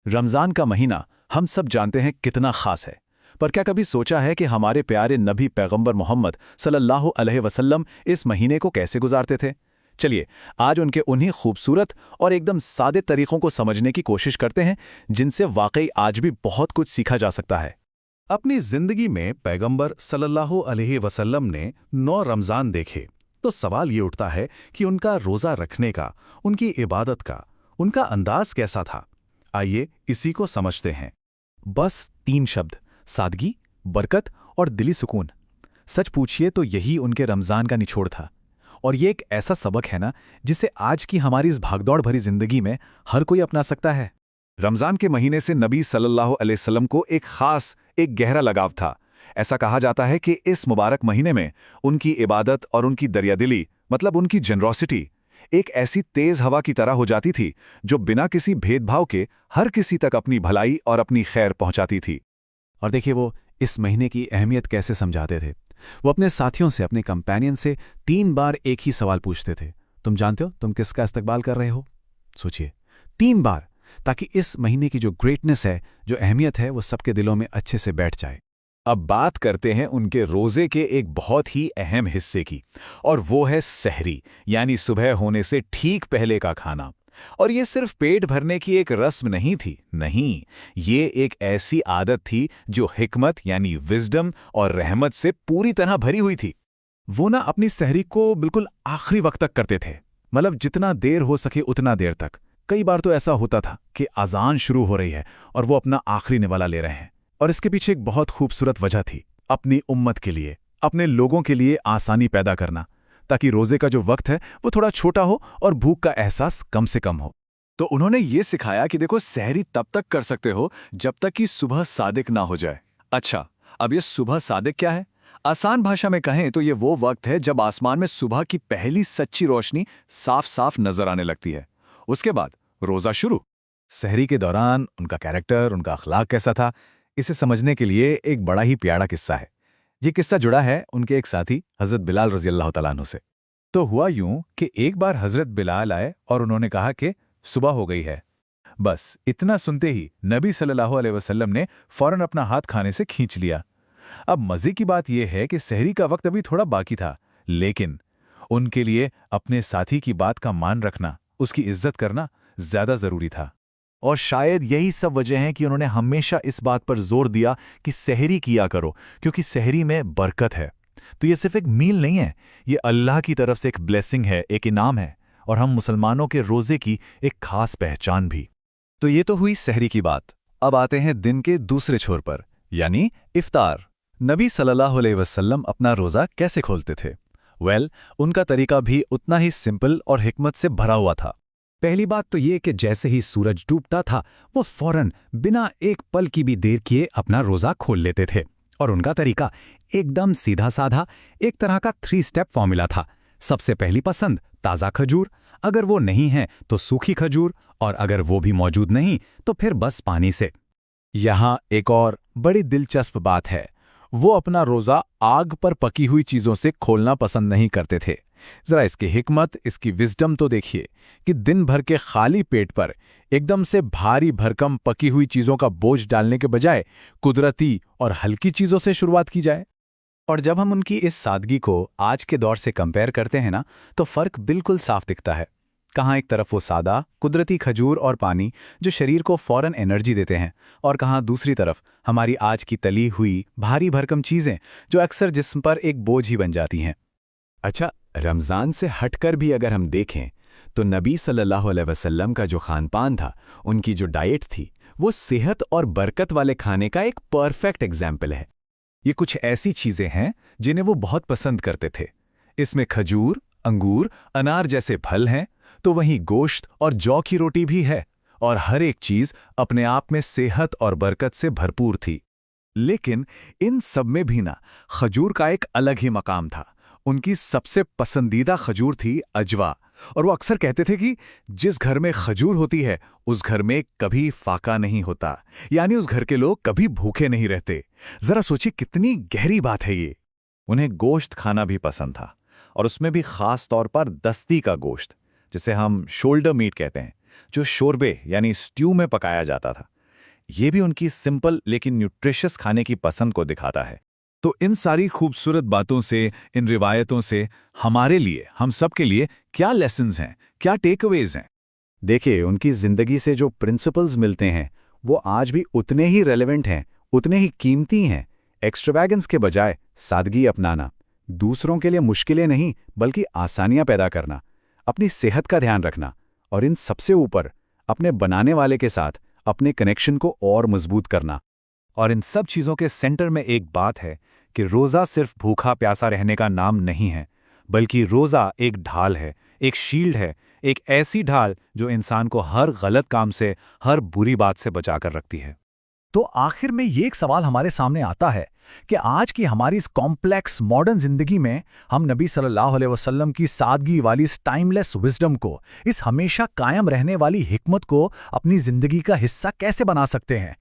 रमज़ान का महीना हम सब जानते हैं कितना खास है, पर क्या कभी सोचा है कि हमारे प्यारे नबी पैगंबर मोहम्मद सल्लल्लाहु अलैहि वसल्लम इस महीने को कैसे गुजारते थे? चलिए, आज उनके उन्हीं खूबसूरत और एकदम सादे तरीक़ों को समझने की कोशिश करते हैं, जिनसे वाकई आज भी बहुत कुछ सीखा जा सकता है। अपनी जिंदगी में पैगंबर सल्लल्लाहु अलैहि वसल्लम ने 9 रमज़ान देखे, तो सवाल ये उठता है कि उनका रोज़ा रखने का, उनकी इबादत का, उनका अंदाज कैसा था। आइए इसी को समझते हैं। बस 3 शब्द: सादगी, बरकत और दिली सुकून। सच पूछिए तो यही उनके रमज़ान का निचोड़ था। और ये एक ऐसा सबक है ना, जिसे आज की हमारी इस भागदौड़ भरी जिंदगी में हर कोई अपना सकता है। रमज़ान के महीने से नबी सल्लल्लाहु अलैहि वसल्लम को एक गहरा लगाव था। ऐसा कहा जाता है कि इस मुबारक महीने में उनकी इबादत और उनकी दरियादिली, मतलब उनकी जनरोसिटी, एक ऐसी तेज हवा की तरह हो जाती थी जो बिना किसी भेदभाव के हर किसी तक अपनी भलाई और अपनी खैर पहुंचाती थी। और देखिए, वो इस महीने की अहमियत कैसे समझाते थे। वो अपने साथियों से, अपने कंपेनियन से 3 बार एक ही सवाल पूछते थे। तुम जानते हो तुम किसका इस्तकबाल कर रहे हो? सोचिए, 3 बार, ताकि इस महीने की जो ग्रेटनेस है, जो अहमियत है, वो सबके दिलों में अच्छे से बैठ जाए। अब बात करते हैं उनके रोजे के एक बहुत ही अहम हिस्से की, और वो है सहरी, यानी सुबह होने से ठीक पहले का खाना। और ये सिर्फ पेट भरने की एक रस्म नहीं थी, नहीं, ये एक ऐसी आदत थी जो हिकमत यानी विजडम और रहमत से पूरी तरह भरी हुई थी। वो ना अपनी सहरी को बिल्कुल आखिरी वक्त तक करते थे, मतलब जितना देर हो सके उतना देर तक। कई बार तो ऐसा होता था कि अजान शुरू हो रही है और वो अपना आखिरी निवाला ले रहे हैं। और इसके पीछे एक बहुत खूबसूरत वजह थी, अपनी उम्मत के लिए, अपने लोगों के लिए आसानी पैदा करना, ताकि रोजे का जो वक्त है वो थोड़ा छोटा हो और भूख का एहसास कम से कम हो। तो उन्होंने ये सिखाया कि देखो, सहरी तब तक कर सकते हो जब तक कि सुबह सादिक ना हो जाए। अच्छा, अब ये सुबह सादिक क्या है? आसान भाषा में कहें तो ये वो वक्त है जब आसमान में सुबह की पहली सच्ची रोशनी साफ साफ नजर आने लगती है। उसके बाद रोजा शुरू। सहरी के दौरान उनका कैरेक्टर, उनका अखलाक कैसा था, इसे समझने के लिए एक बड़ा ही प्यारा किस्सा है। ये किस्सा जुड़ा है उनके एक साथी हजरत बिलाल रज़ी अल्लाह तआला अन्हु से। तो हुआ यूं कि एक बार हजरत बिलाल आए और उन्होंने कहा कि सुबह हो गई है। बस इतना सुनते ही नबी सल्लल्लाहु अलैहि वसल्लम ने फौरन अपना हाथ खाने से खींच लिया। अब मजे की बात यह है कि सहरी का वक्त अभी थोड़ा बाकी था, लेकिन उनके लिए अपने साथी की बात का मान रखना, उसकी इज्जत करना ज्यादा जरूरी था। और शायद यही सब वजह है कि उन्होंने हमेशा इस बात पर जोर दिया कि सहरी किया करो, क्योंकि सहरी में बरकत है। तो ये सिर्फ एक मील नहीं है, ये अल्लाह की तरफ से एक ब्लेसिंग है, एक इनाम है, और हम मुसलमानों के रोजे की एक खास पहचान भी। तो ये तो हुई सहरी की बात। अब आते हैं दिन के दूसरे छोर पर, यानी इफ्तार। नबी सल्लल्लाहु अलैहि वसल्लम अपना रोजा कैसे खोलते थे? उनका तरीका भी उतना ही सिंपल और हिकमत से भरा हुआ था। पहली बात तो ये कि जैसे ही सूरज डूबता था, वो फौरन बिना एक पल की भी देर किए अपना रोजा खोल लेते थे। और उनका तरीका एकदम सीधा साधा, एक तरह का 3 स्टेप फॉर्मूला था। सबसे पहली पसंद ताज़ा खजूर, अगर वो नहीं है तो सूखी खजूर, और अगर वो भी मौजूद नहीं तो फिर बस पानी से। यहाँ एक और बड़ी दिलचस्प बात है, वो अपना रोजा आग पर पकी हुई चीजों से खोलना पसंद नहीं करते थे। जरा इसकी हिकमत, इसकी विजडम तो देखिए कि दिन भर के खाली पेट पर एकदम से भारी भरकम पकी हुई चीजों का बोझ डालने के बजाय कुदरती और हल्की चीजों से शुरुआत की जाए। और जब हम उनकी इस सादगी को आज के दौर से कंपेयर करते हैं ना, तो फर्क बिल्कुल साफ दिखता है। कहाँ एक तरफ वो सादा कुदरती खजूर और पानी जो शरीर को फौरन एनर्जी देते हैं, और कहाँ दूसरी तरफ हमारी आज की तली हुई भारी भरकम चीजें जो अक्सर जिस्म पर एक बोझ ही बन जाती हैं। अच्छा, रमज़ान से हटकर भी अगर हम देखें तो नबी सल्लल्लाहु अलैहि वसल्लम का जो खानपान था, उनकी जो डाइट थी, वो सेहत और बरकत वाले खाने का एक परफेक्ट एग्जाम्पल है। ये कुछ ऐसी चीजें हैं जिन्हें वो बहुत पसंद करते थे। इसमें खजूर, अंगूर, अनार जैसे फल हैं, तो वहीं गोश्त और जौ की रोटी भी है, और हर एक चीज अपने आप में सेहत और बरकत से भरपूर थी। लेकिन इन सब में भी ना, खजूर का एक अलग ही मकाम था। उनकी सबसे पसंदीदा खजूर थी अजवा, और वो अक्सर कहते थे कि जिस घर में खजूर होती है उस घर में कभी फाका नहीं होता, यानी उस घर के लोग कभी भूखे नहीं रहते। जरा सोचिए कितनी गहरी बात है ये। उन्हें गोश्त खाना भी पसंद था, और उसमें भी खास तौर पर दस्ती का गोश्त, जिसे हम शोल्डर मीट कहते हैं। जो शोरबे यानी स्ट्यू में पकाया जाता था। ये भी उनकी सिंपल लेकिन न्यूट्रिशियस खाने की पसंद को दिखाता है। तो इन सारी खूबसूरत बातों से, इन रिवायतों से हमारे लिए, हम सब के लिए क्या लेसन्स हैं, क्या टेकअवेज हैं? देखिए, उनकी जिंदगी से जो प्रिंसिपल्स मिलते हैं वो आज भी उतने ही रेलेवेंट हैं, उतने ही कीमती हैं। एक्स्ट्रावैगेंस के बजाय सादगी अपनाना, दूसरों के लिए मुश्किलें नहीं बल्कि आसानियां पैदा करना, अपनी सेहत का ध्यान रखना और इन सबसे ऊपर अपने बनाने वाले के साथ अपने कनेक्शन को और मजबूत करना। और इन सब चीज़ों के सेंटर में एक बात है कि रोज़ा सिर्फ भूखा प्यासा रहने का नाम नहीं है, बल्कि रोज़ा एक ढाल है, एक शील्ड है, एक ऐसी ढाल जो इंसान को हर गलत काम से, हर बुरी बात से बचाकर रखती है। तो आखिर में ये एक सवाल हमारे सामने आता है कि आज की हमारी इस कॉम्प्लेक्स मॉडर्न जिंदगी में हम नबी सल्लल्लाहु अलैहि वसल्लम की सादगी वाली इस टाइमलेस विजडम को, इस हमेशा कायम रहने वाली हिकमत को अपनी जिंदगी का हिस्सा कैसे बना सकते हैं?